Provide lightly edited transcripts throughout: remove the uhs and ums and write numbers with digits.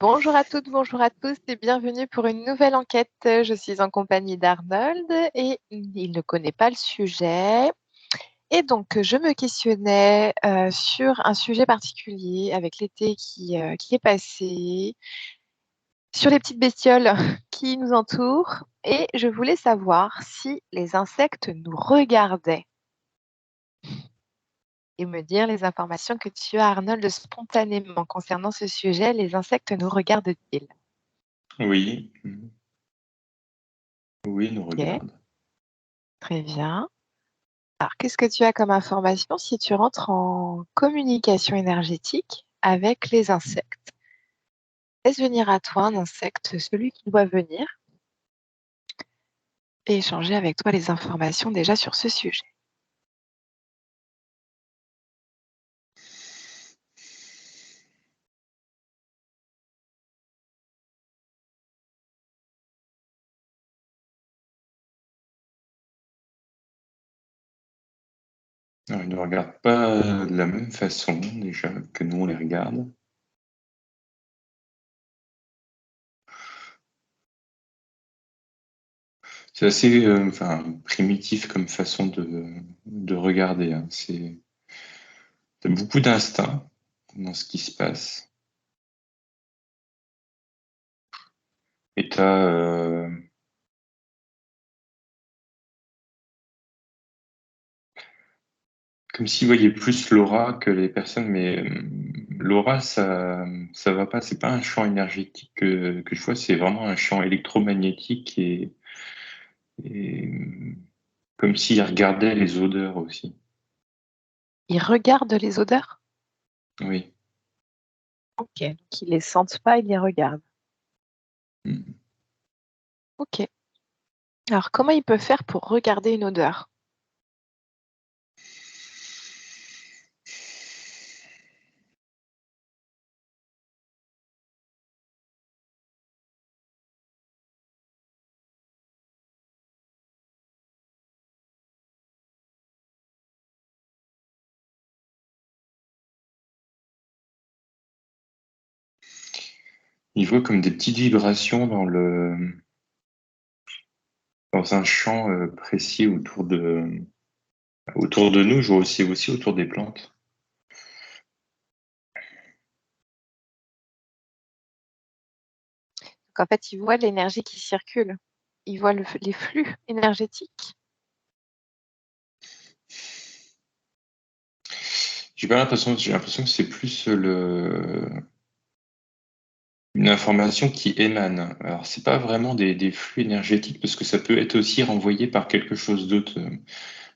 Bonjour à toutes, bonjour à tous et bienvenue pour une nouvelle enquête. Je suis en compagnie d'Arnold et il ne connaît pas le sujet. Et donc, je me questionnais sur un sujet particulier avec l'été qui est passé, sur les petites bestioles qui nous entourent. Et je voulais savoir si les insectes nous regardaient et me dire les informations que tu as, Arnold, spontanément concernant ce sujet. Les insectes nous regardent-ils? Oui, oui, nous Ok, regarde. très bien. Alors, qu'est-ce que tu as comme information si tu rentres en communication énergétique avec les insectes? Laisse venir à toi un insecte, celui qui doit venir, et échanger avec toi les informations déjà sur ce sujet. Alors, ils ne nous regardent pas de la même façon déjà que nous on les regarde. C'est assez primitif comme façon de regarder, hein. T'as beaucoup d'instinct dans ce qui se passe. Et comme s'ils voyaient plus l'aura que les personnes, mais l'aura, ça va pas. C'est pas un champ énergétique que je vois, c'est vraiment un champ électromagnétique et comme s'ils regardaient les odeurs aussi. Ils regardent les odeurs? Oui. Ok, donc ils les sentent pas, ils les regardent. Mm. Ok. Alors, comment ils peuvent faire pour regarder une odeur? Il voit comme des petites vibrations dans un champ précis autour de nous. Je vois aussi autour des plantes. Donc, en fait, ils voient l'énergie qui circule. Ils voient les flux énergétiques. J'ai l'impression que c'est plus une information qui émane. Alors, c'est pas vraiment des flux énergétiques parce que ça peut être aussi renvoyé par quelque chose d'autre,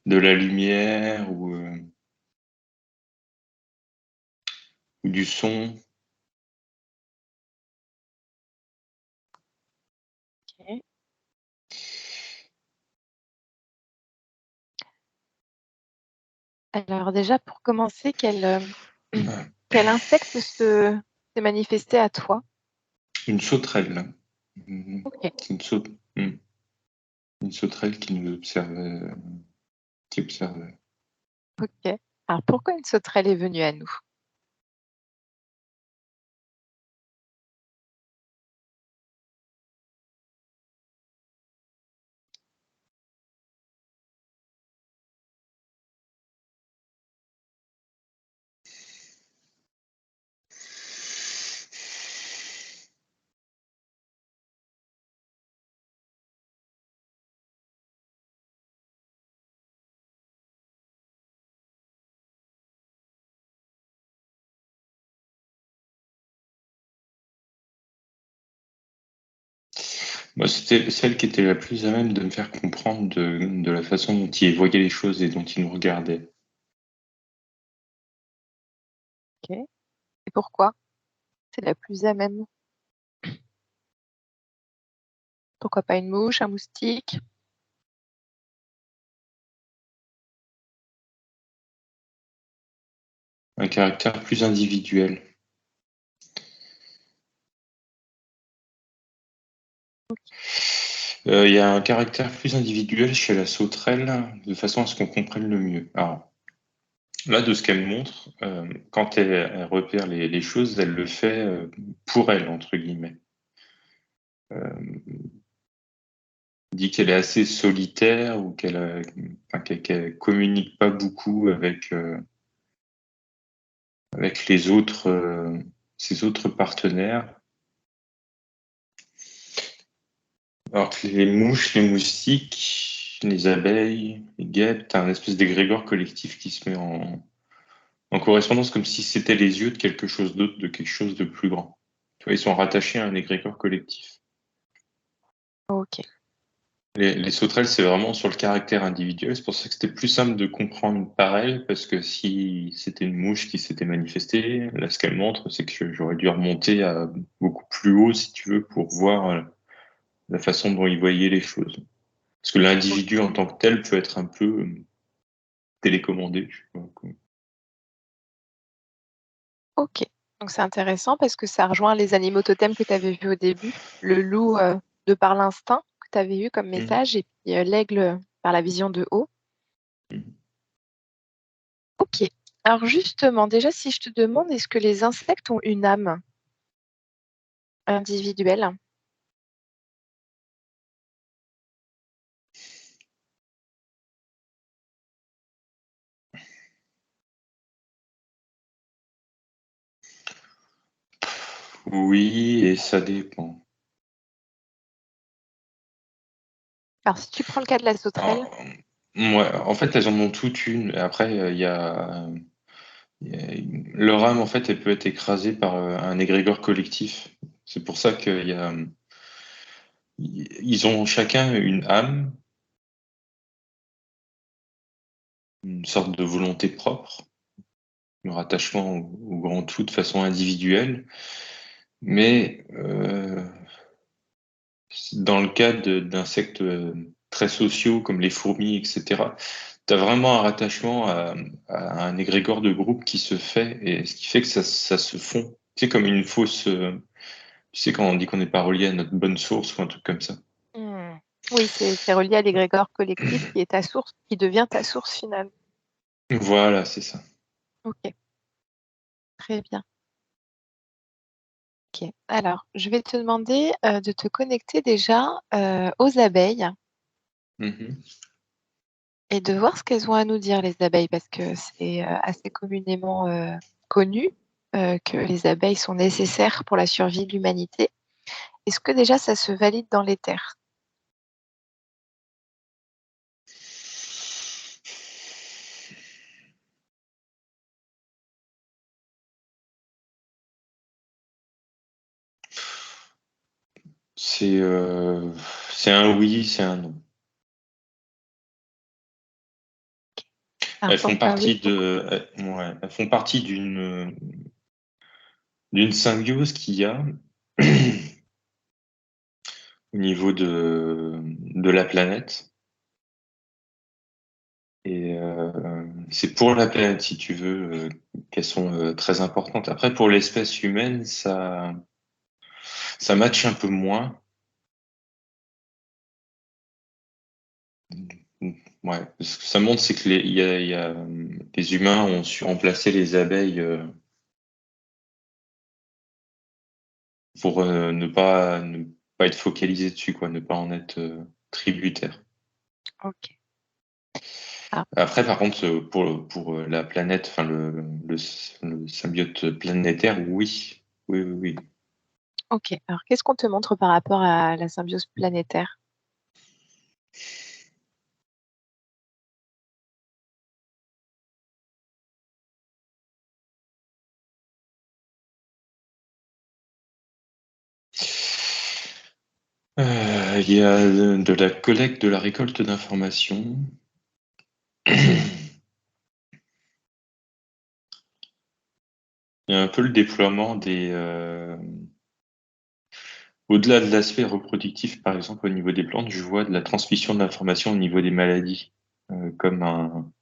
de la lumière ou du son. Ok. Alors déjà, pour commencer, quel insecte s'est manifesté à toi? Une sauterelle. Mhm. Ok, C'est une sauterelle qui nous observait, qui observait. ok. Alors pourquoi une sauterelle est venue à nous? Moi, c'était celle qui était la plus à même de me faire comprendre de la façon dont il voyait les choses et dont il nous regardait. Ok. Et pourquoi? C'est la plus à même. Pourquoi pas une mouche, un moustique? Un caractère plus individuel. Il y a un caractère plus individuel chez la sauterelle, de façon à ce qu'on comprenne le mieux. Alors, Là, de ce qu'elle montre, quand elle repère les choses, elle le fait pour elle, entre guillemets. Dit qu'elle est assez solitaire ou qu'elle communique pas beaucoup avec ses autres partenaires. Alors que les mouches, les moustiques, les abeilles, les guêpes, t'as un espèce d'égrégore collectif qui se met en correspondance comme si c'était les yeux de quelque chose d'autre, de quelque chose de plus grand. Tu vois, ils sont rattachés à un égrégore collectif. Ok. Les sauterelles, c'est vraiment sur le caractère individuel. C'est pour ça que c'était plus simple de comprendre par elle, parce que si c'était une mouche qui s'était manifestée, là, ce qu'elle montre, c'est que j'aurais dû remonter à beaucoup plus haut, si tu veux, pour voir la façon dont ils voyaient les choses. Parce que l'individu en tant que tel peut être un peu télécommandé. Je sais pas, quoi. Ok. Donc c'est intéressant parce que ça rejoint les animaux totems que tu avais vus au début. Le loup de par l'instinct que tu avais eu comme Mhm. message et puis l'aigle par la vision de haut. Mhm. Ok. Alors justement, déjà si je te demande, est-ce que les insectes ont une âme individuelle? Oui, et ça dépend. Alors si tu prends le cas de la sauterelle, Alors, ouais, en fait, elles en ont toutes une. Et après, leur âme, en fait, elle peut être écrasée par un égrégore collectif. C'est pour ça ils ont chacun une âme, une sorte de volonté propre, un rattachement au grand tout de façon individuelle. Mais dans le cas d'insectes très sociaux comme les fourmis, etc., tu as vraiment un rattachement à un égrégore de groupe qui se fait, et ce qui fait que ça se fond. C'est comme une fausse. Tu sais, quand on dit qu'on n'est pas relié à notre bonne source ou un truc comme ça. hmm, oui, c'est relié à l'égrégore collectif qui est ta source, qui devient ta source finale. Voilà, c'est ça. Ok, très bien. Ok. Alors, je vais te demander de te connecter déjà aux abeilles Mhm. et de voir ce qu'elles ont à nous dire, les abeilles, parce que c'est assez communément connu que les abeilles sont nécessaires pour la survie de l'humanité. Est-ce que déjà ça se valide dans les terres? C'est euh, c'est un oui, c'est un non. Alors Elles font pourquoi oui, partie pourquoi? ouais, elles font partie d'une symbiose qu'il y a au niveau de la planète. Et c'est pour la planète, si tu veux, qu'elles sont très importantes. Après, pour l'espèce humaine, ça matche un peu moins. Ouais, ce que ça montre, c'est que les humains ont su remplacer les abeilles pour ne pas être focalisés dessus, quoi, ne pas en être tributaire. Ok. Ah, Après, par contre, pour la planète, enfin le symbiote planétaire, oui. Oui, oui, oui. ok. Alors qu'est-ce qu'on te montre par rapport à la symbiose planétaire? Il y a de la collecte, de la récolte d'informations. Il y a un peu le déploiement au-delà de l'aspect reproductif, par exemple, au niveau des plantes, je vois de la transmission d'informations au niveau des maladies, comme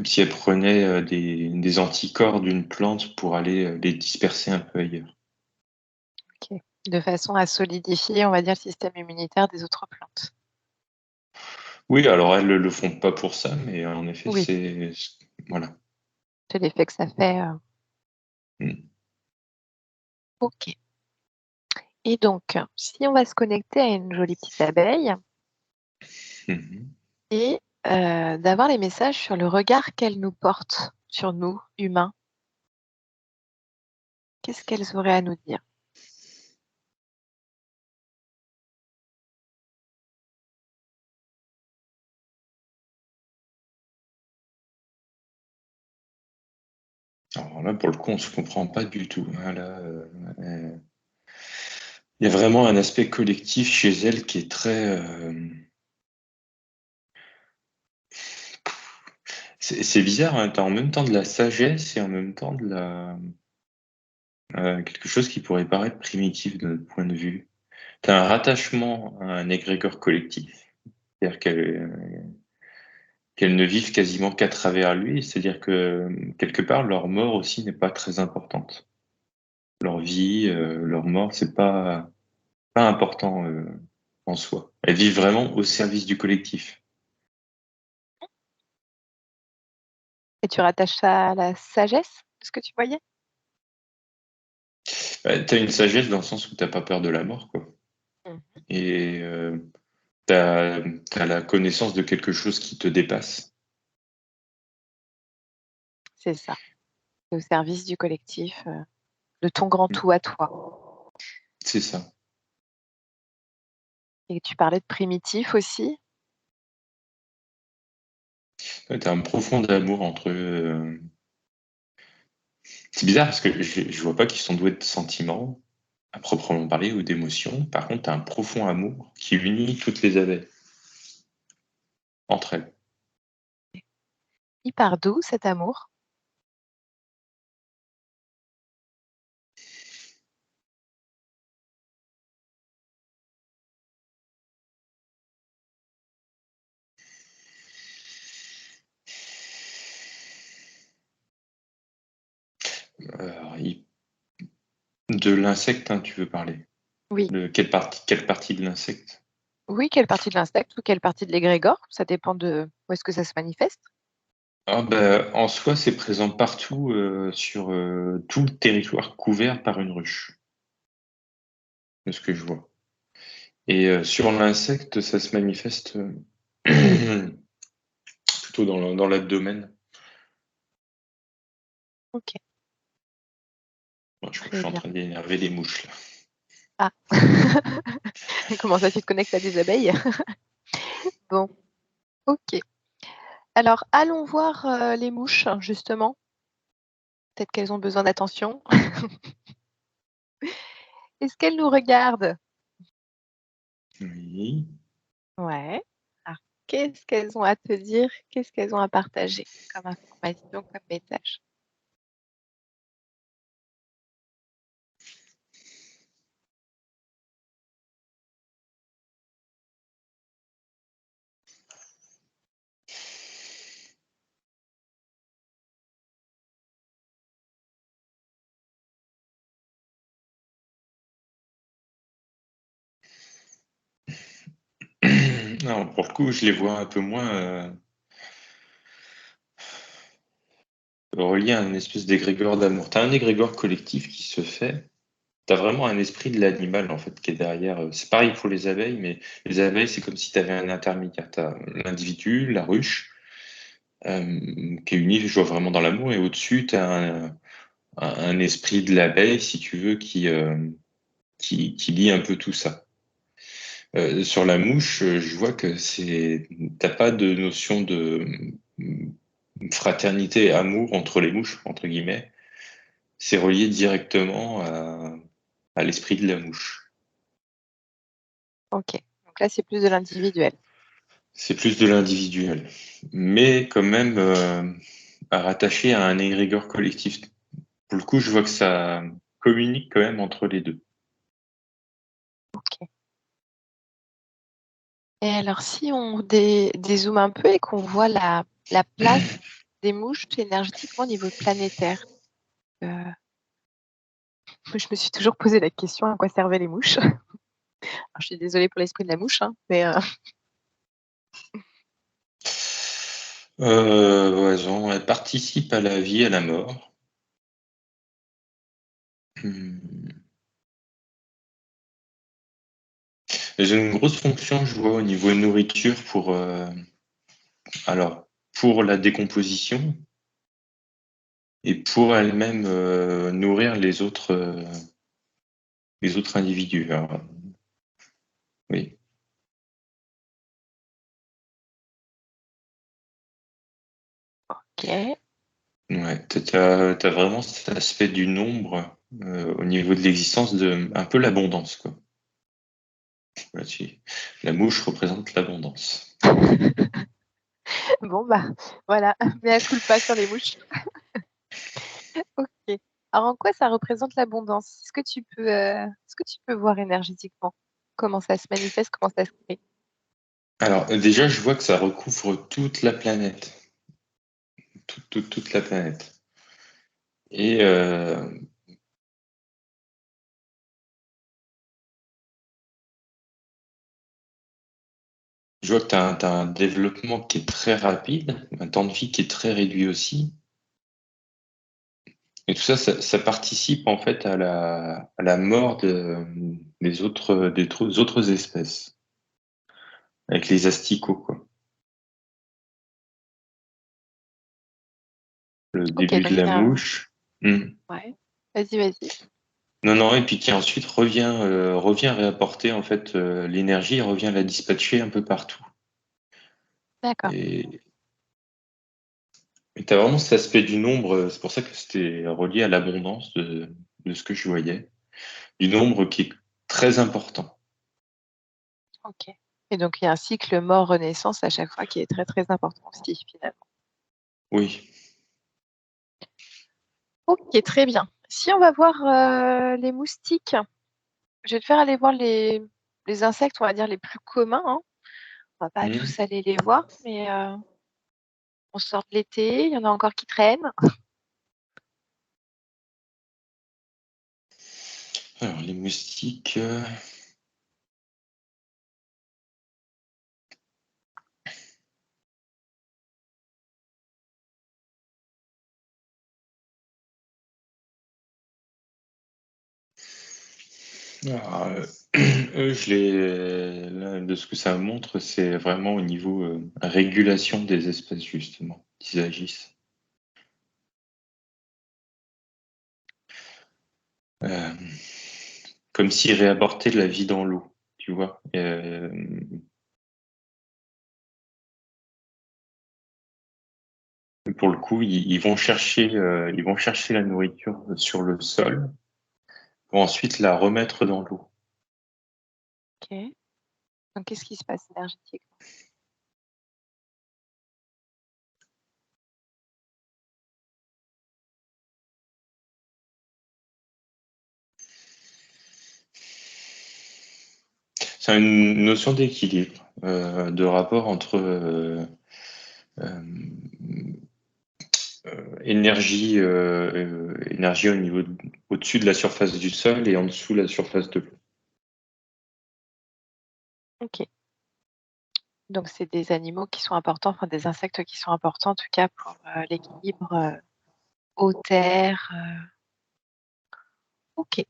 si elles prenaient des anticorps d'une plante pour aller les disperser un peu ailleurs. Ok. De façon à solidifier, on va dire, le système immunitaire des autres plantes. Oui, alors elles le font pas pour ça, mais en effet, Oui, voilà. c'est l'effet que ça fait. Mm. OK. Et donc, si on va se connecter à une jolie petite abeille Mhm. et d'avoir les messages sur le regard qu'elle nous porte sur nous, humains, qu'est-ce qu'elles auraient à nous dire? Alors là, pour le coup, on se comprend pas du tout, hein, là, il y a vraiment un aspect collectif chez elle qui est très. C'est bizarre, hein, tu as en même temps de la sagesse et en même temps de quelque chose qui pourrait paraître primitif de notre point de vue. Tu as un rattachement à un égrégore collectif, c'est-à-dire qu'elles ne vivent quasiment qu'à travers lui, c'est-à-dire que quelque part, leur mort aussi n'est pas très importante. Leur vie, leur mort, c'est pas important en soi. Elles vivent vraiment au service du collectif. Et tu rattaches ça à la sagesse de ce que tu voyais? Tu as une sagesse dans le sens où tu pas peur de la mort, quoi. Mmh. Et tu as la connaissance de quelque chose qui te dépasse. C'est ça, c'est au service du collectif, de ton grand Mm. tout à toi. C'est ça. Et tu parlais de primitif aussi? Ouais, tu as un profond amour entre c'est bizarre parce que je vois pas qu'ils sont doués de sentiments à proprement parler ou d'émotions. Par contre, tu as un profond amour qui unit toutes les abeilles entre elles. Il part d'où cet amour? Alors, de l'insecte, hein, tu veux parler? Oui. De quelle partie de l'insecte? Oui, quelle partie de l'insecte ou quelle partie de l'égrégore? Ça dépend de où est-ce que ça se manifeste. Ah bah, en soi, c'est présent partout sur tout le territoire couvert par une ruche, de ce que je vois. Et sur l'insecte, ça se manifeste plutôt dans l'abdomen. OK, Bon, je crois que je très suis en bien. train d'énerver les mouches là. Ah! Comment ça, tu te connectes à des abeilles? Bon, OK. Alors allons voir, les mouches justement. Peut-être qu'elles ont besoin d'attention. Est-ce qu'elles nous regardent? Oui. Ouais. Alors qu'est-ce qu'elles ont à te dire? Qu'est-ce qu'elles ont à partager comme information, comme message? Non, pour le coup, je les vois un peu moins reliés à une espèce d'égrégore d'amour. Tu as un égrégore collectif qui se fait. Tu as vraiment un esprit de l'animal en fait qui est derrière. C'est pareil pour les abeilles, mais les abeilles, c'est comme si tu avais un intermédiaire. Tu as l'individu, la ruche, qui est unie, je vois vraiment dans l'amour, et au-dessus, tu as un esprit de l'abeille, si tu veux, qui lie un peu tout ça. Sur la mouche, je vois que t'as pas de notion de fraternité et amour entre les mouches, entre guillemets. C'est relié directement à l'esprit de la mouche. OK. Donc là, c'est plus de l'individuel. C'est plus de l'individuel, mais quand même rattaché à un égrégore collectif. Pour le coup, je vois que ça communique quand même entre les deux. OK. Et alors si on dézoome un peu et qu'on voit la place des mouches énergétiquement au niveau planétaire, je me suis toujours posé la question à quoi servaient les mouches. Alors je suis désolée pour l'esprit de la mouche, hein, mais Oison, elle participe à la vie, à la mort. Elles ont une grosse fonction, je vois, au niveau nourriture alors, pour la décomposition et pour elle-même nourrir les autres individus. Alors, oui. Ok. Ouais, t'as vraiment cet aspect du nombre au niveau de l'existence de un peu l'abondance, quoi. Voilà, la mouche représente l'abondance. Bon, bah, voilà. Mea culpa sur les mouches. Ok. Alors, en quoi ça représente l'abondance? Est-ce que tu peux voir énergétiquement comment ça se manifeste, comment ça se crée? Alors, déjà, je vois que ça recouvre toute la planète. Toute la planète. Et je vois que tu as, un développement qui est très rapide, un temps de vie qui est très réduit aussi. Et tout ça, ça participe en fait à la mort des autres espèces, avec les asticots, quoi. Le Ok, début donc de la il y a un... mouche. Hmm. Ouais. Vas-y, vas-y. Non, non, et puis qui ensuite revient réapporter en fait l'énergie, et revient la dispatcher un peu partout. D'accord. Et tu as vraiment cet aspect du nombre, c'est pour ça que c'était relié à l'abondance de ce que je voyais, du nombre qui est très important. Ok. Et donc, il y a un cycle mort-renaissance à chaque fois qui est très, très important aussi, finalement. Oui. Ok, très bien. Si on va voir les moustiques, je vais te faire aller voir les insectes, on va dire, les plus communs, hein. On va pas Hmm. tous aller les voir, mais on sort de l'été, il y en a encore qui traînent. Alors, les moustiques. Alors, eux, là, de ce que ça montre, c'est vraiment au niveau régulation des espèces, justement, qu'ils agissent. Euh, Comme s'ils réapportaient de la vie dans l'eau, tu vois. Pour le coup, ils vont chercher la nourriture sur le sol pour ensuite la remettre dans l'eau. Ok. Donc, qu'est-ce qui se passe énergétiquement? C'est une notion d'équilibre, de rapport entre euh, énergie au-dessus de la surface du sol et en dessous de la surface de l'eau. Ok. Donc, c'est des animaux qui sont importants, enfin des insectes qui sont importants en tout cas pour l'équilibre eau-terre. Ok.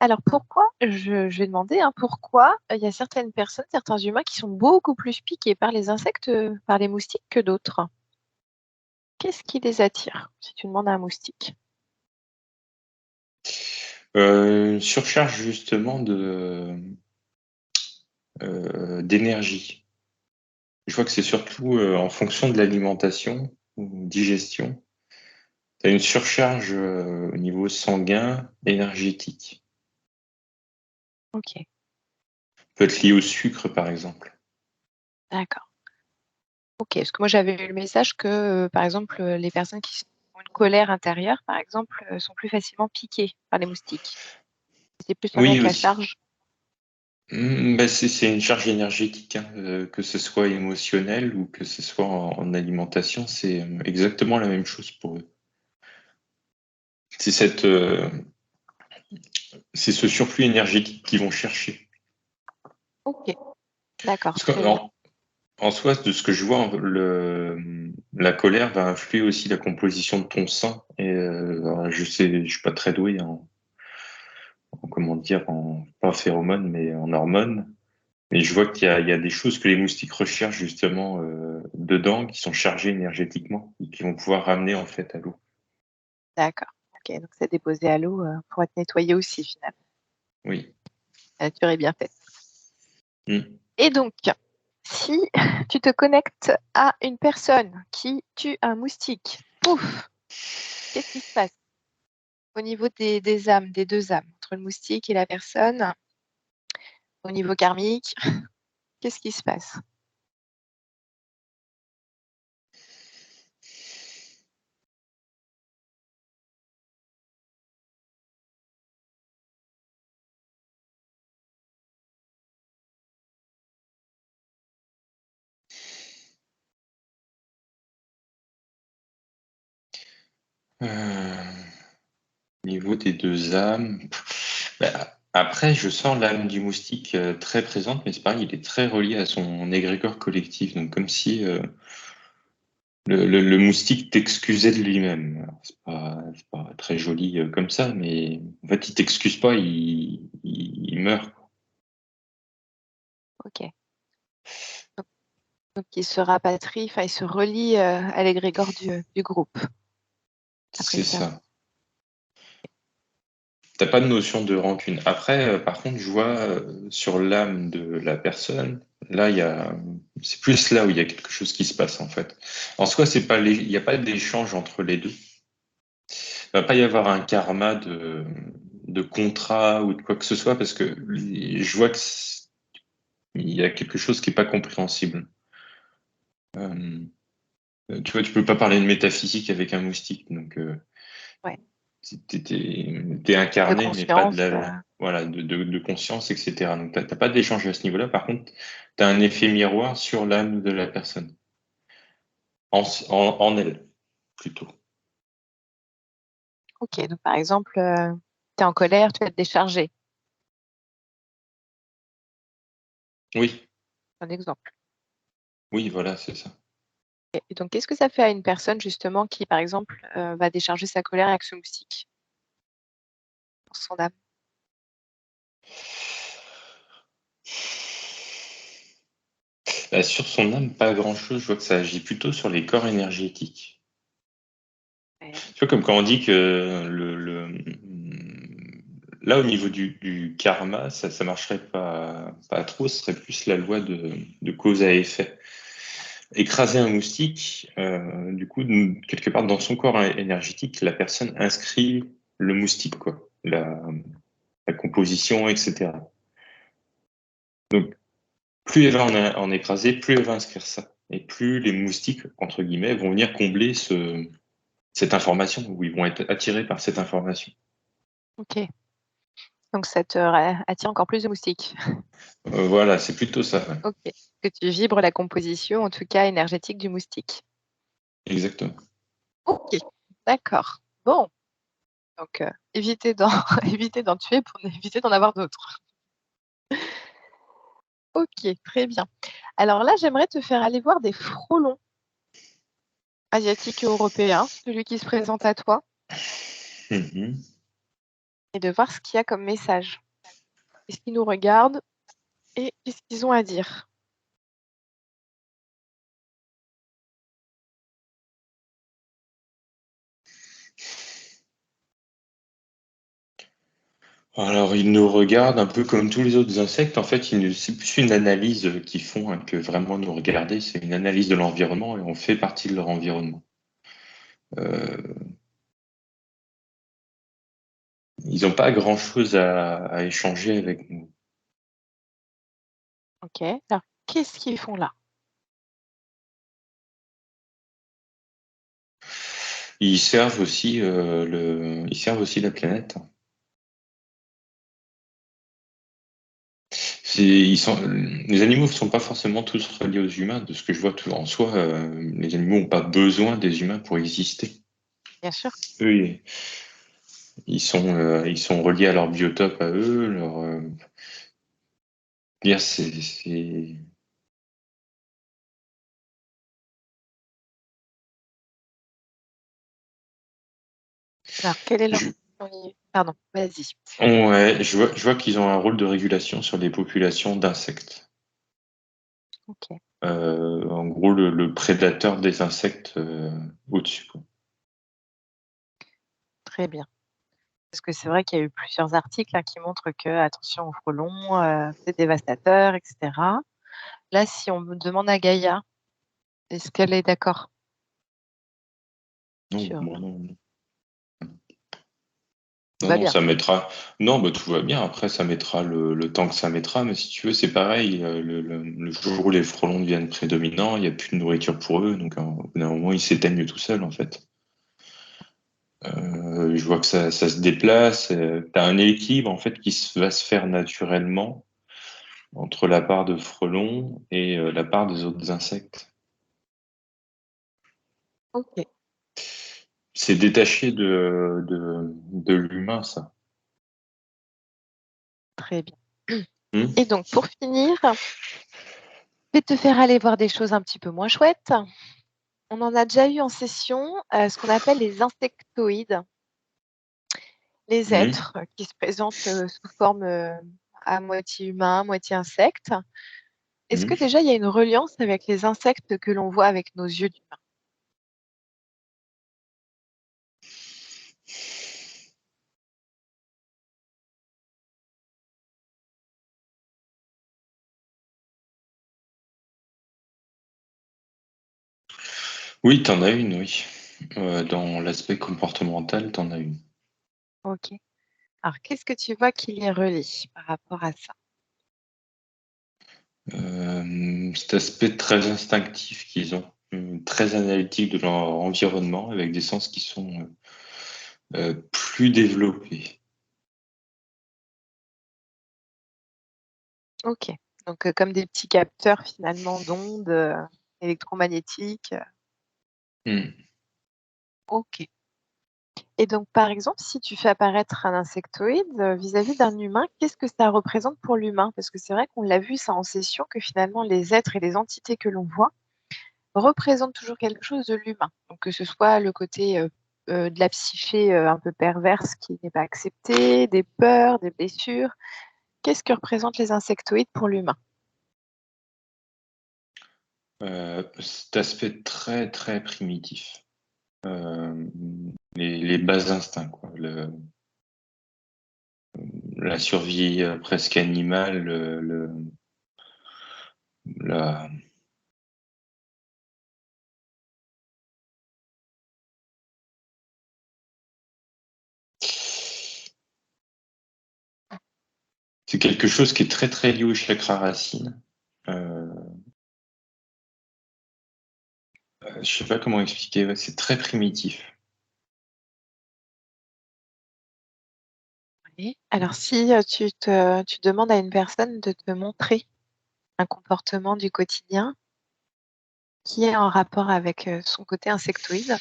Alors, pourquoi, je vais demander, hein, pourquoi il y a certaines personnes, certains humains qui sont beaucoup plus piqués par les insectes, par les moustiques que d'autres? Qu'est-ce qui les attire, si tu demandes à un moustique? Une surcharge justement d'énergie. Je vois que c'est surtout en fonction de l'alimentation ou digestion. Tu as une surcharge au niveau sanguin énergétique. Ok, Peut être lié au sucre, par exemple. d'accord. Ok, parce que moi j'avais eu le message que, par exemple, les personnes qui ont une colère intérieure, par exemple, sont plus facilement piquées par les moustiques. C'est plus en lien Oui, avec la aussi. charge. Bah, c'est une charge énergétique, hein, que ce soit émotionnel ou que ce soit en alimentation, c'est exactement la même chose pour eux. C'est c'est ce surplus énergétique qu'ils vont chercher. Ok, d'accord, Parce très bien. qu'en en soi, de ce que je vois, la colère va influer aussi la composition de ton sang. Et alors, je suis pas très doué comment dire, pas en phéromones, mais en hormones. Et je vois qu'il y a des choses que les moustiques recherchent justement dedans, qui sont chargées énergétiquement et qui vont pouvoir ramener en fait à l'eau. D'accord. Ok, donc c'est déposé à l'eau pour être nettoyé aussi, finalement. Oui. La nature est bien faite. Mm. Et donc, si tu te connectes à une personne qui tue un moustique, pouf, qu'est-ce qui se passe au niveau des âmes, des deux âmes, entre le moustique et la personne, au niveau karmique, qu'est-ce qui se passe? Au niveau des deux âmes, après, je sens l'âme du moustique très présente, mais c'est pareil, il est très relié à son égrégore collectif, donc comme si le moustique t'excusait de lui-même. Alors, c'est pas très joli comme ça, mais en fait, il t'excuse pas, il meurt. Ok. Donc, il se rapatrie, enfin, il se relie à l'égrégore du groupe après C'est ça. ça. T'as pas de notion de rancune. Après, par contre, je vois sur l'âme de la personne, là, c'est plus là où il y a quelque chose qui se passe en fait. En soi, il n'y a pas d'échange entre les deux. Il va pas y avoir un karma de contrat ou de quoi que ce soit parce que je vois il y a quelque chose qui est pas compréhensible. Euh, Tu vois, tu peux pas parler de métaphysique avec un moustique, donc Ouais. t'es De incarné, mais pas de conscience. la, voilà, de conscience, etc. Donc t'as pas d'échange à ce niveau-là. Par contre, t'as un effet miroir sur l'âme de la personne, en elle, plutôt. Ok, donc par exemple, tu es en colère, tu vas te décharger. Oui, Un exemple. oui, voilà, c'est ça. Et donc, qu'est-ce que ça fait à une personne justement qui, par exemple, va décharger sa colère avec ce moustique dans son âme? Sur son âme, pas grand-chose. Je vois que ça agit plutôt sur les corps énergétiques. Ouais. Tu vois, comme quand on dit que là, au niveau du karma, ça marcherait pas trop, ce serait plus la loi de cause à effet. Écraser un moustique, du coup, quelque part dans son corps énergétique, la personne inscrit le moustique, quoi, la composition, etc. Donc, plus elle va en écraser, plus elle va inscrire ça. Et plus les moustiques, entre guillemets, vont venir combler cette information, ou ils vont être attirés par cette information. Ok. Donc, ça te attire encore plus de moustiques. Voilà, c'est plutôt ça. Ouais. Ok. Que tu vibres la composition, en tout cas énergétique du moustique. Exactement. Ok. D'accord. Bon. Donc, évitez d'en évitez d'en tuer pour éviter d'en avoir d'autres. Ok, très bien. Alors là, j'aimerais te faire aller voir des frelons asiatiques et européens, celui qui se présente à toi, Mhm. et de voir ce qu'il y a comme message. Est-ce qu'ils nous regardent et qu'est-ce qu'ils ont à dire? Alors, ils nous regardent un peu comme tous les autres insectes. En fait, c'est plus une analyse qu'ils font hein, que vraiment nous regarder. C'est une analyse de l'environnement et on fait partie de leur environnement. Euh, Ils n'ont pas grand-chose à échanger avec nous. Ok. Alors, qu'est-ce qu'ils font là? Ils servent aussi la planète. Les animaux ne sont pas forcément tous reliés aux humains. De ce que je vois tout en soi, les animaux n'ont pas besoin des humains pour exister. Bien sûr. Eux, ils sont reliés à leur biotope à eux. Dire, Alors, quelle est leur Je fonction? Pardon, vas-y. ouais, je vois qu'ils ont un rôle de régulation sur les populations d'insectes. OK, En gros, le prédateur des insectes, au-dessus, quoi. très bien. Parce que c'est vrai qu'il y a eu plusieurs articles, hein, qui montrent que attention aux frelons, c'est dévastateur et cetera. Là, si on me demande à Gaïa, est-ce qu'elle est d'accord Non, sur moi non. tout Non, va non, bien? ça mettra. Non, bah, tout va bien. Après, ça mettra le temps que ça mettra. Mais si tu veux, c'est pareil. Le jour où les frelons deviennent prédominants, il n'y a plus de nourriture pour eux. Donc, au bout d'un moment, ils s'éteignent tout seuls, en fait. Je vois que ça se déplace. Tu as un équilibre, en fait, va se faire naturellement entre la part de frelons et la part des autres insectes. OK, C'est détaché de l'humain, ça. très bien. Hmm. Et donc pour finir, je vais te faire aller voir des choses un petit peu moins chouettes. On en a déjà eu en session, ce qu'on appelle les insectoïdes, les Hmm. êtres qui se présentent, sous forme, à moitié humain, moitié insecte. Est-ce que Hmm. déjà il y a une reliance avec les insectes que l'on voit avec nos yeux d'humain? Oui, t'en as une, oui. Dans l'aspect comportemental, t'en as une. OK. Alors qu'est-ce que tu vois qui les relie par rapport à ça? Cet aspect très instinctif qu'ils ont, très analytique de leur environnement, avec des sens qui sont plus développés. OK. Donc, comme des petits capteurs finalement d'ondes, électromagnétiques, Hmm. OK. Et donc par exemple, si tu fais apparaître un insectoïde, vis-à-vis d'un humain, qu'est-ce que ça représente pour l'humain? Parce que c'est vrai qu'on l'a vu ça en session que finalement les êtres et les entités que l'on voit représentent toujours quelque chose de l'humain. Donc que ce soit le côté, de la psyché, un peu perverse qui n'est pas acceptée, des peurs, des blessures. Qu'est-ce que représentent les insectoïdes pour l'humain? Cet aspect très très primitif. Euh, les bas instincts, quoi. La survie presque animale, la, c'est quelque chose qui est très très lié au chakra racine. Euh, je sais pas comment expliquer, ouais, c'est très primitif. Oui. Alors si, tu demandes à une personne de te montrer un comportement du quotidien qui est en rapport avec, son côté insectoïde.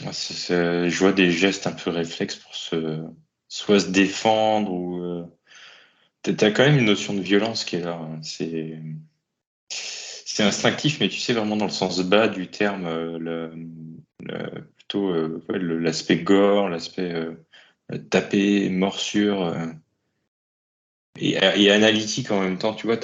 Ouais, je vois des gestes un peu réflexes pour soit se défendre ou t'as quand même une notion de violence qui est là, hein. C'est instinctif, mais tu sais vraiment dans le sens bas du terme, plutôt ouais, l'aspect gore, l'aspect taper, morsure, et analytique en même temps. Tu vois,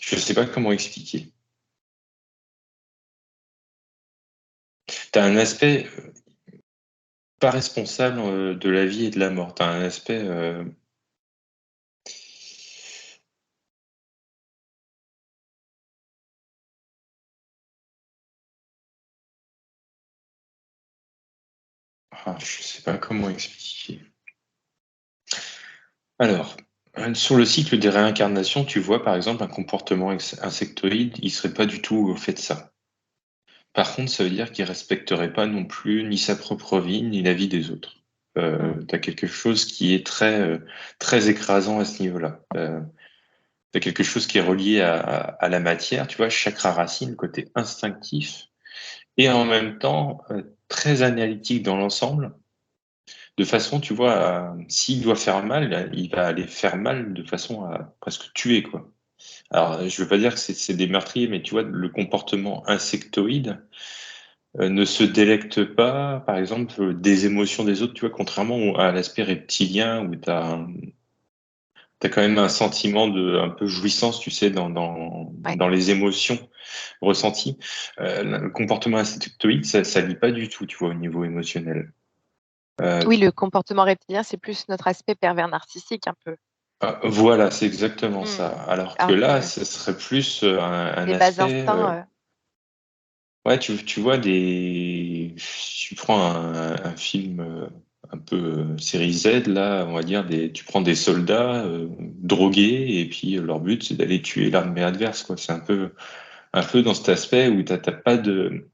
je sais pas comment expliquer. T'as un aspect pas responsable de la vie et de la mort. T'as un aspect je sais pas comment expliquer. Alors, sur le cycle des réincarnations, tu vois par exemple un comportement insectoïde, il serait pas du tout au fait de ça. Par contre, ça veut dire qu'il respecterait pas non plus ni sa propre vie, ni la vie des autres. Mmh. Tu as quelque chose qui est très écrasant à ce niveau-là. Tu as quelque chose qui est relié à la matière, tu vois, chakra racine, le côté instinctif, et en même temps très analytique dans l'ensemble, de façon, tu vois, s'il doit faire mal, il va aller faire mal de façon à presque tuer, quoi. Alors, je veux pas dire que c'est des meurtriers, mais tu vois, le comportement insectoïde ne se délecte pas, par exemple, des émotions des autres, tu vois, contrairement à l'aspect reptilien où t'as quand même un sentiment de un peu jouissance, tu sais, Ouais. dans les émotions ressenties. Le comportement insectoïde, ça lie pas du tout, tu vois, au niveau émotionnel. Euh, Oui, le comportement reptilien, c'est plus notre aspect pervers narcissique un peu. voilà, c'est exactement ça. Hmm. Alors que Alors là, que ce serait plus un les bas aspect. instincts, Ouais, tu vois tu prends un film un peu série Z, là, on va dire, tu prends des soldats drogués, et puis leur but, c'est d'aller tuer l'armée adverse, quoi. C'est un peu dans cet aspect où t'as pas de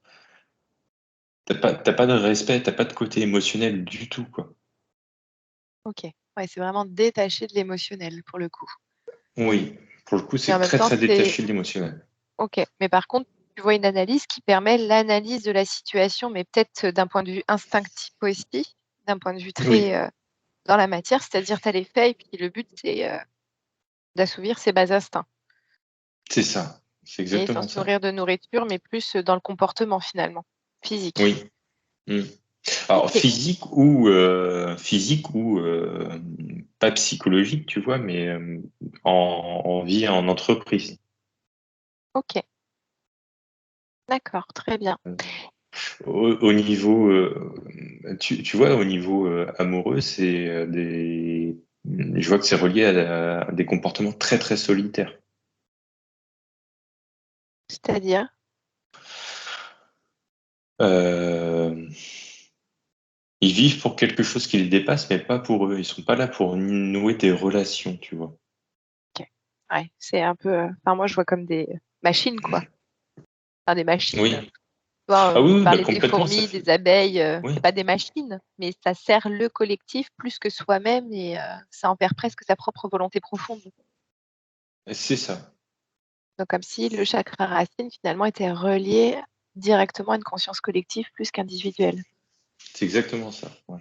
respect, t'as pas de côté émotionnel du tout, quoi. ok. Ouais, c'est vraiment détaché de l'émotionnel pour le coup. Oui, pour le coup, Et en c'est même très, temps, très c'est détaché de l'émotionnel. ok. Mais par contre, tu vois une analyse qui permet l'analyse de la situation, mais peut-être d'un point de vue instinctif aussi, d'un point de vue Oui, très dans la matière, c'est-à-dire tu as les faits, et puis le but, c'est d'assouvir ses bas instincts c'est ça. C'est et sans exactement se ça. nourrir de nourriture, mais plus dans le comportement finalement, physique. Oui. Mm. Alors Ok, physique ou pas psychologique, tu vois, mais en vie en entreprise. ok, d'accord, très bien. Au niveau, tu vois, au niveau amoureux, je vois que c'est relié à des comportements très très solitaires. C'est-à-dire, Euh, Ils vivent pour quelque chose qui les dépasse, mais pas pour eux. Ils sont pas là pour nouer des relations, tu vois. ok, ouais, c'est un peu, enfin moi je vois comme des machines quoi, enfin des machines. Oui. Tu vois, Ah oui, vous oui, bah parlez des complètement, ça fourmis, fait. des abeilles, Oui, c'est pas des machines, mais ça sert le collectif plus que soi-même et ça en perd presque sa propre volonté profonde. c'est ça. Donc comme si le chakra racine finalement était relié directement à une conscience collective plus qu'individuelle. C'est exactement ça. Ouais.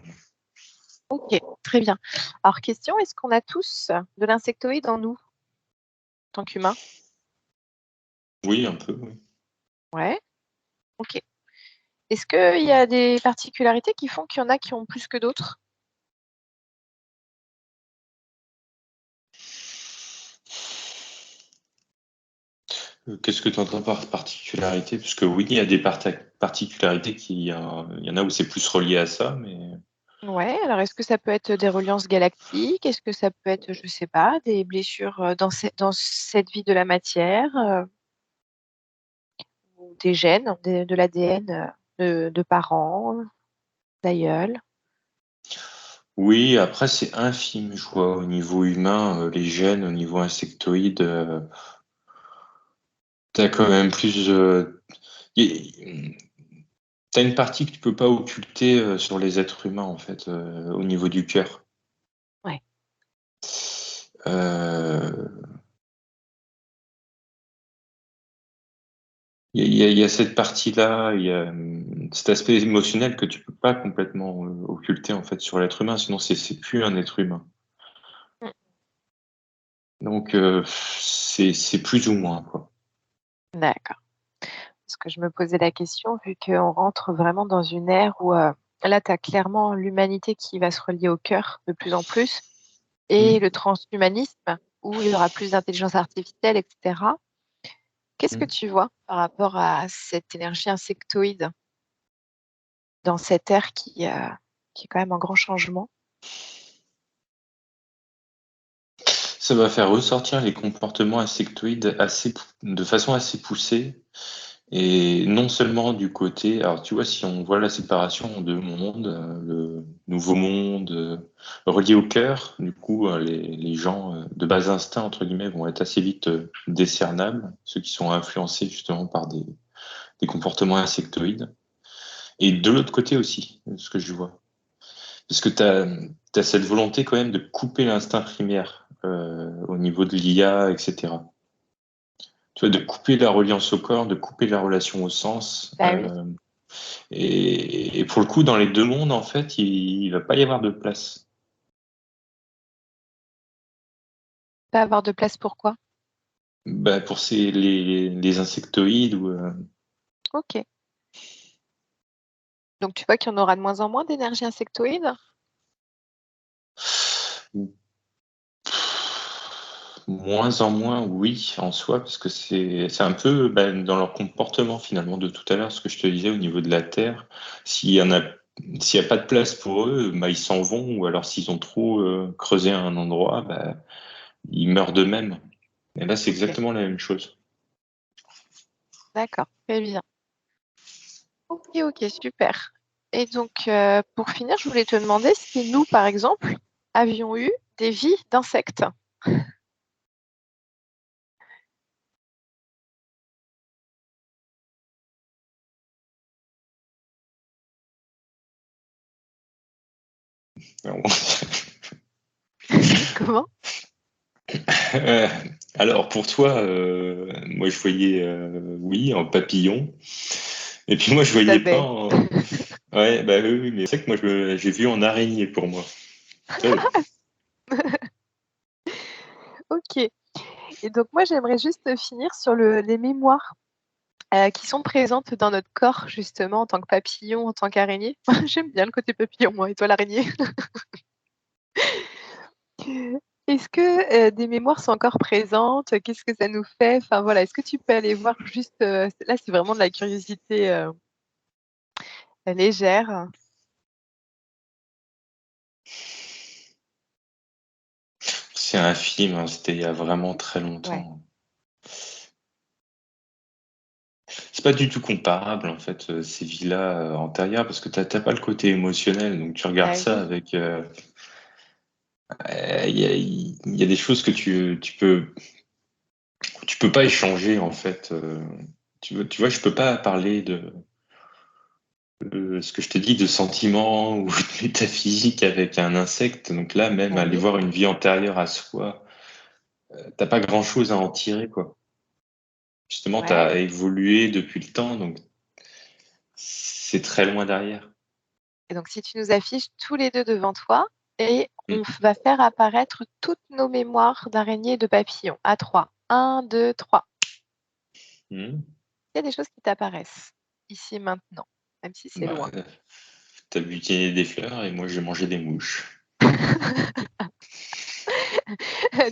Ok, très bien. Alors question, est-ce qu'on a tous de l'insectoïde en nous, en tant qu'humain? Oui, un peu, oui. Ouais, ok. Est-ce qu'il y a des particularités qui font qu'il y en a qui ont plus que d'autres? Qu'est-ce que tu entends par particularité? Parce que oui, il y a des particularités il y en a où c'est plus relié à ça, mais Ouais, alors est-ce que ça peut être des reliances galactiques? Est-ce que ça peut être, je sais pas, des blessures dans cette vie de la matière, ou des gènes, de l'ADN de parents, d'aïeuls? oui, après c'est infime, je vois, au niveau humain, les gènes, au niveau insectoïde, t'as quand même plus. T'as une partie que tu peux pas occulter sur les êtres humains, en fait, au niveau du cœur. Ouais, Euh, il y a cette partie-là, il y a cet aspect émotionnel que tu peux pas complètement occulter en fait sur l'être humain, sinon c'est plus un être humain. mm, Donc c'est plus ou moins quoi. d'accord. Parce que je me posais la question, vu qu'on rentre vraiment dans une ère où là, tu as clairement l'humanité qui va se relier au cœur de plus en plus, et le Mm. transhumanisme, où il y aura plus d'intelligence artificielle, etc. Qu'est-ce que Mm. tu vois par rapport à cette énergie insectoïde dans cette ère qui est quand même un grand changement? Ça va faire ressortir les comportements insectoïdes de façon assez poussée. Et non seulement du côté, alors tu vois, si on voit la séparation en deux mondes, le nouveau monde relié au cœur, du coup, les gens de bas instinct, entre guillemets, vont être assez vite décernables, ceux qui sont influencés justement par des comportements insectoïdes. Et de l'autre côté aussi, ce que je vois. Parce que tu as cette volonté quand même de couper l'instinct primaire au niveau de l'IA, etc. Tu vois, de couper la reliance au corps, de couper la relation au sens. Bah oui. Et pour le coup, dans les deux mondes, en fait, il va pas y avoir de place. Pas avoir de place pour quoi? Bah, pour les insectoïdes ou Ok. Donc tu vois qu'il y en aura de moins en moins d'énergie insectoïde? moins en moins, oui, en soi, parce que c'est un peu dans leur comportement finalement de tout à l'heure, ce que je te disais au niveau de la Terre. S'il y a pas de place pour eux, bah, ils s'en vont, ou alors s'ils ont trop creusé un endroit, bah, ils meurent d'eux-mêmes. Et là, c'est Ok, exactement la même chose. d'accord, très bien. Ok, ok, super. Et donc, pour finir, je voulais te demander si nous, par exemple, avions eu des vies d'insectes. Comment? Euh, Alors pour toi, moi je voyais oui en papillon, et puis moi je voyais pas Jamais. en... Ouais, bah oui, oui, mais c'est vrai que moi j'ai vu en araignée pour moi. Ouais. Ok. Et donc, moi, j'aimerais juste finir sur les mémoires qui sont présentes dans notre corps, justement, en tant que papillon, en tant qu'araignée. J'aime bien le côté papillon, moi, et toi, l'araignée. Est-ce que des mémoires sont encore présentes? Qu'est-ce que ça nous fait? Enfin, voilà, est-ce que tu peux aller voir juste, là, c'est vraiment de la curiosité légère. C'est un film, hein, c'était il y a vraiment très Ouais, longtemps. C'est pas du tout comparable en fait ces vies-là antérieures parce que t'as pas le côté émotionnel, donc tu regardes bah ça oui, avec il y a des choses que tu peux pas échanger en fait. Tu vois, je peux pas parler de ce que je te dis de sentiments ou de métaphysique avec un insecte. Donc là, même bah aller oui, voir une vie antérieure à soi, t'as pas grand-chose à en tirer quoi. Justement, tu ouais. as évolué depuis le temps, donc c'est très loin derrière. Et donc, si tu nous affiches tous les 2 devant toi et on Mm. va faire apparaître toutes nos mémoires d'araignées et de papillons à 3. 1, 2, 3. Mm. Il y a des choses qui t'apparaissent ici maintenant, même si c'est Bah, loin. t'as butiné des fleurs et moi j'ai mangé des mouches.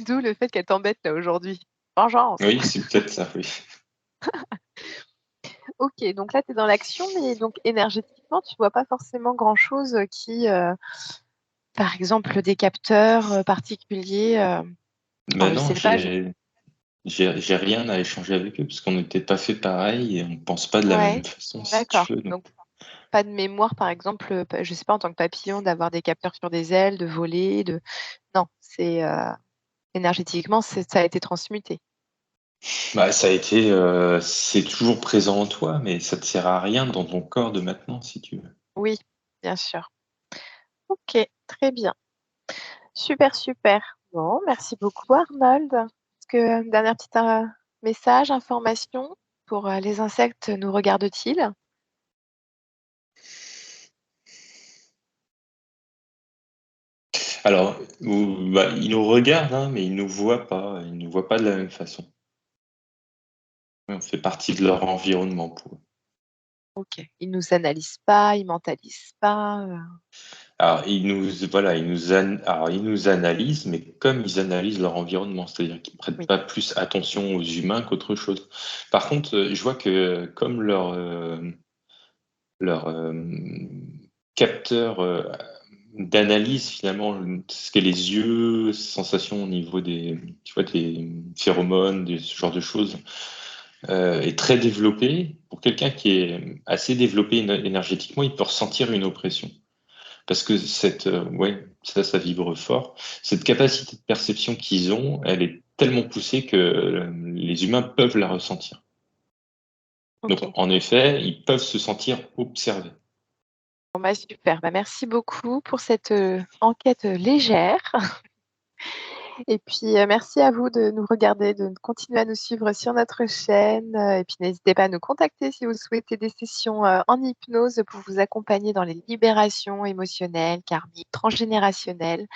D'où le fait qu'elle t'embête là aujourd'hui. Vengeance. Oui, c'est peut-être ça, oui. Ok, donc là, tu es dans l'action, mais donc énergétiquement, tu vois pas forcément grand-chose qui, par exemple, des capteurs particuliers. Alors, je Maintenant, sais pas, j'ai rien à échanger avec eux parce qu'on n'était pas fait pareil et on pense pas de la même ouais, façon, si tu d'accord. veux. Donc, Donc, pas de mémoire, par exemple, je sais pas, en tant que papillon, d'avoir des capteurs sur des ailes, de voler, de. Non, c'est énergétiquement, ça a été transmuté. bah, c'est toujours présent en toi, mais ça te sert à rien dans ton corps de maintenant, si tu veux. Oui, bien sûr. Ok, très bien. Super, super. Bon, merci beaucoup, Arnold. Est-ce que dernière petite message, information pour les insectes nous regardent-ils? Alors, bah, ils nous regardent, hein, mais ils nous voient pas. Ils nous voient pas de la même façon. On fait partie de leur environnement pour eux. Ok. Ils nous analysent pas, ils mentalisent pas. Alors, alors, ils nous analysent, mais comme ils analysent leur environnement, c'est-à-dire qu'ils prêtent Oui, pas plus attention aux humains qu'autre chose. Par contre, je vois que comme leur capteur d'analyse finalement, ce qu'est les yeux, sensations au niveau tu vois, des phéromones, ce genre de choses, est très développé. Pour quelqu'un qui est assez développé énergétiquement, il peut ressentir une oppression. Parce que ouais, ça vibre fort. Cette capacité de perception qu'ils ont, elle est tellement poussée que les humains peuvent la ressentir. Donc, ok. en effet, ils peuvent se sentir observés. Bon, bah, super. Bah, merci beaucoup pour cette enquête légère. Et puis, merci à vous de nous regarder, de continuer à nous suivre sur notre chaîne. Et puis, n'hésitez pas à nous contacter si vous souhaitez des sessions en hypnose pour vous accompagner dans les libérations émotionnelles, karmiques, transgénérationnelles,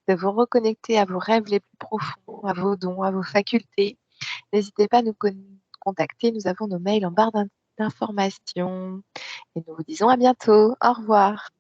de vous reconnecter à vos rêves les plus profonds, à vos dons, à vos facultés. N'hésitez pas à nous contacter. Nous avons nos mails en barre d'informations. Et nous vous disons à bientôt. Au revoir.